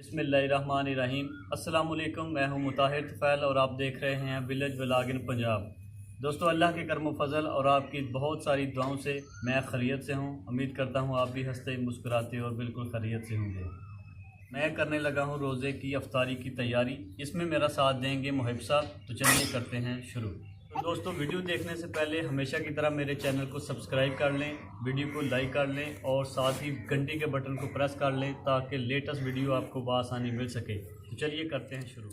बिस्मिल्लाहिर्रहमानिर्रहीम। अस्सलाम वालेकुम। मैं हूं मुताहिर तुफ़ैल और आप देख रहे हैं विलेज व्लॉग इन पंजाब। दोस्तों, अल्लाह के करम फजल और आपकी बहुत सारी दुआओं से मैं खैरियत से हूं। उम्मीद करता हूं आप भी हंसते मुस्कुराते और बिल्कुल खैरियत से होंगे। मैं करने लगा हूं रोज़े की अफ्तारी की तैयारी। इसमें मेरा साथ देंगे मुहिब साहब। तो चलिए करते हैं शुरू। तो दोस्तों, वीडियो देखने से पहले हमेशा की तरह मेरे चैनल को सब्सक्राइब कर लें, वीडियो को लाइक कर लें और साथ ही घंटी के बटन को प्रेस कर लें ताकि लेटेस्ट वीडियो आपको बआसानी मिल सके। तो चलिए करते हैं शुरू।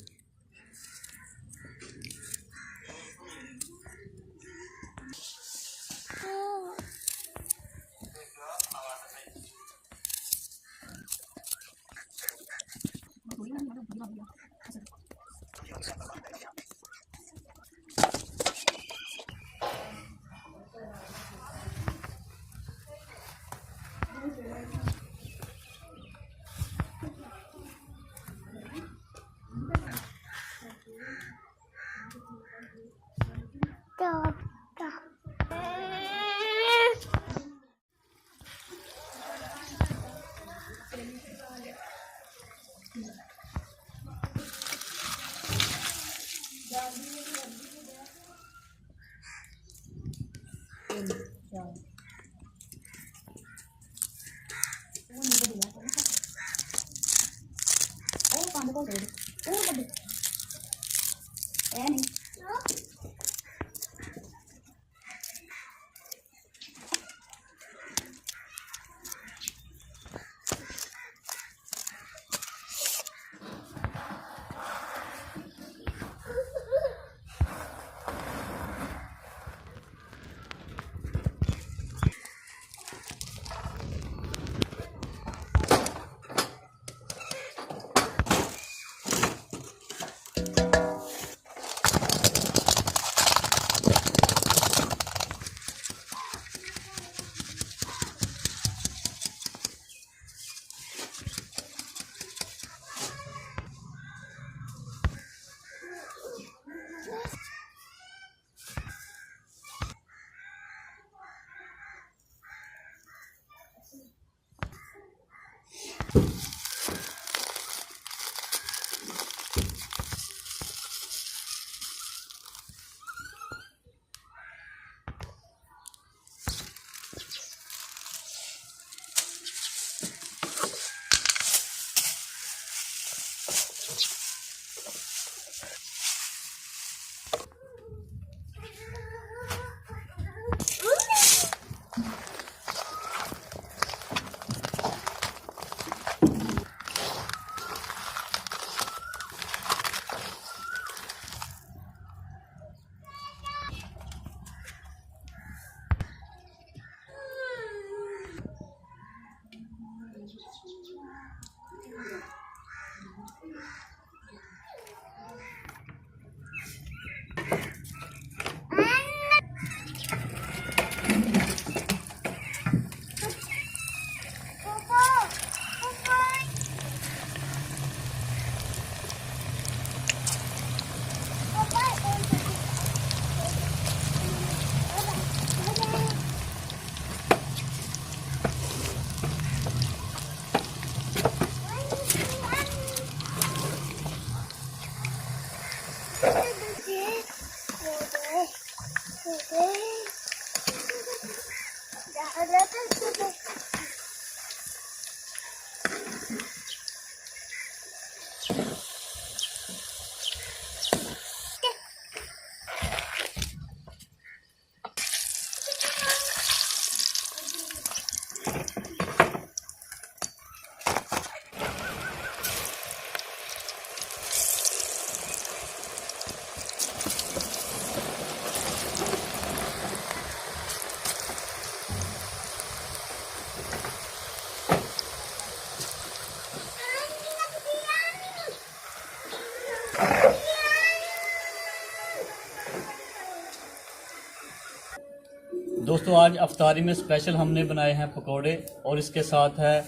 दोस्तों, आज अफ्तारी में स्पेशल हमने बनाए हैं पकोड़े और इसके साथ है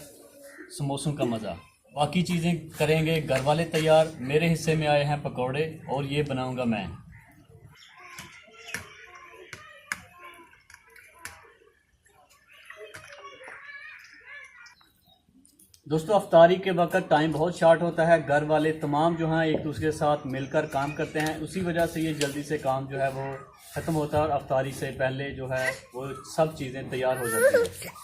समोसों का मज़ा। बाकी चीज़ें करेंगे घर वाले तैयार। मेरे हिस्से में आए हैं पकोड़े और ये बनाऊंगा मैं। दोस्तों अफ्तारी के वक्त टाइम बहुत शॉर्ट होता है, घर वाले तमाम जो हैं एक दूसरे के साथ मिलकर काम करते हैं, उसी वजह से ये जल्दी से काम जो है वो ख़त्म होता है और अफ्तारी से पहले जो है वो सब चीज़ें तैयार हो जाती हैं।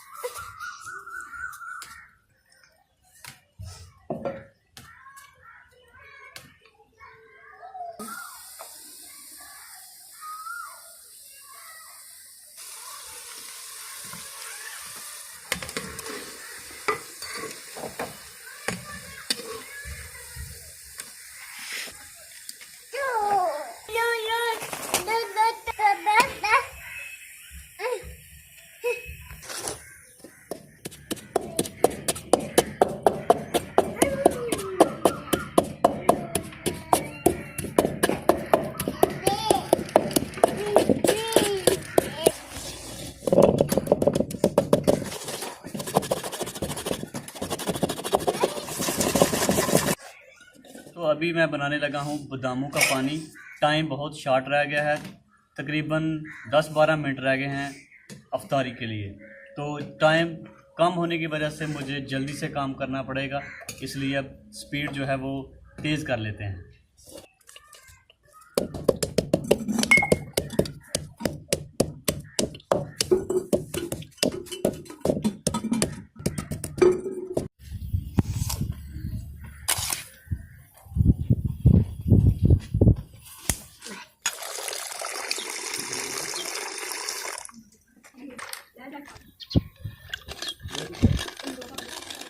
तो अभी मैं बनाने लगा हूँ बादामों का पानी। टाइम बहुत शॉर्ट रह गया है, तकरीबन 10-12 मिनट रह गए हैं अफ्तारी के लिए। तो टाइम कम होने की वजह से मुझे जल्दी से काम करना पड़ेगा, इसलिए अब स्पीड जो है वो तेज़ कर लेते हैं।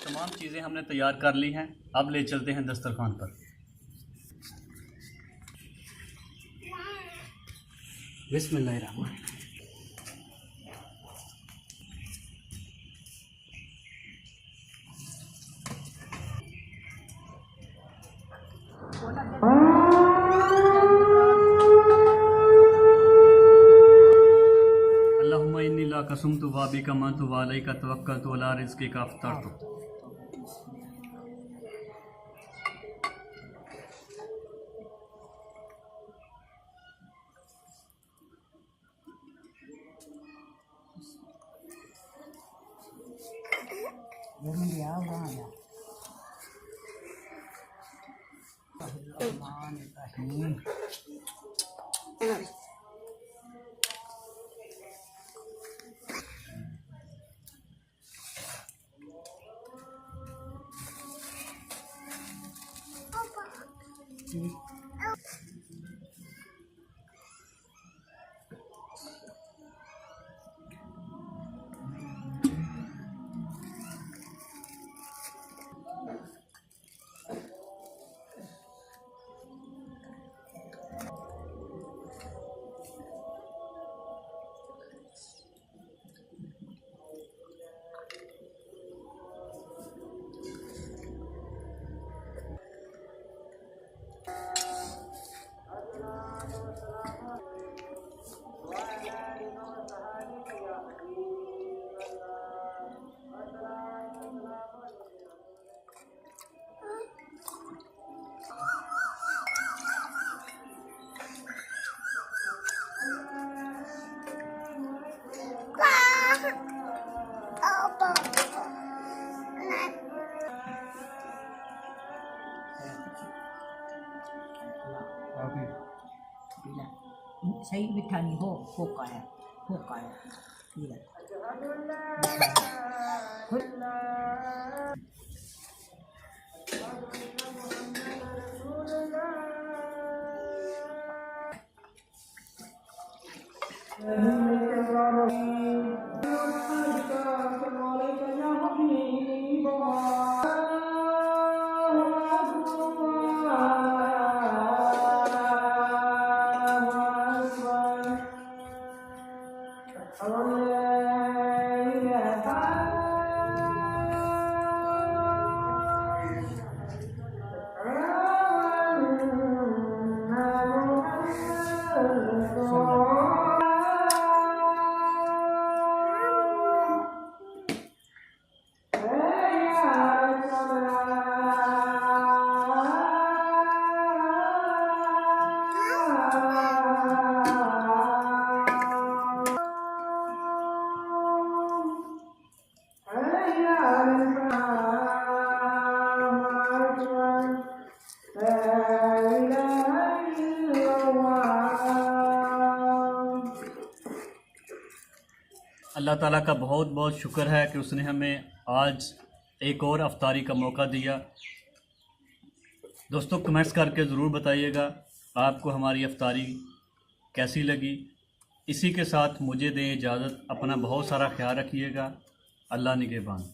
तमाम चीज़ें हमने तैयार कर ली हैं, अब ले चलते हैं दस्तरखान पर। बिस्मिल्लाहिर्रहमानिर्रहीम। अल्लाहुम्मा इन्नी ला कसुमतु व बिका मंतु व अलैका तवक्कलतु व ला रिज़्क़िका अफ़्तरतु। Saya bitani ho kaya tidak. अल्लाह ताला का बहुत बहुत शुक्र है कि उसने हमें आज एक और अफ्तारी का मौका दिया। दोस्तों कमेंट्स करके ज़रूर बताइएगा आपको हमारी अफ्तारी कैसी लगी। इसी के साथ मुझे दें इजाज़त, अपना बहुत सारा ख्याल रखिएगा। अल्लाह निगहबान।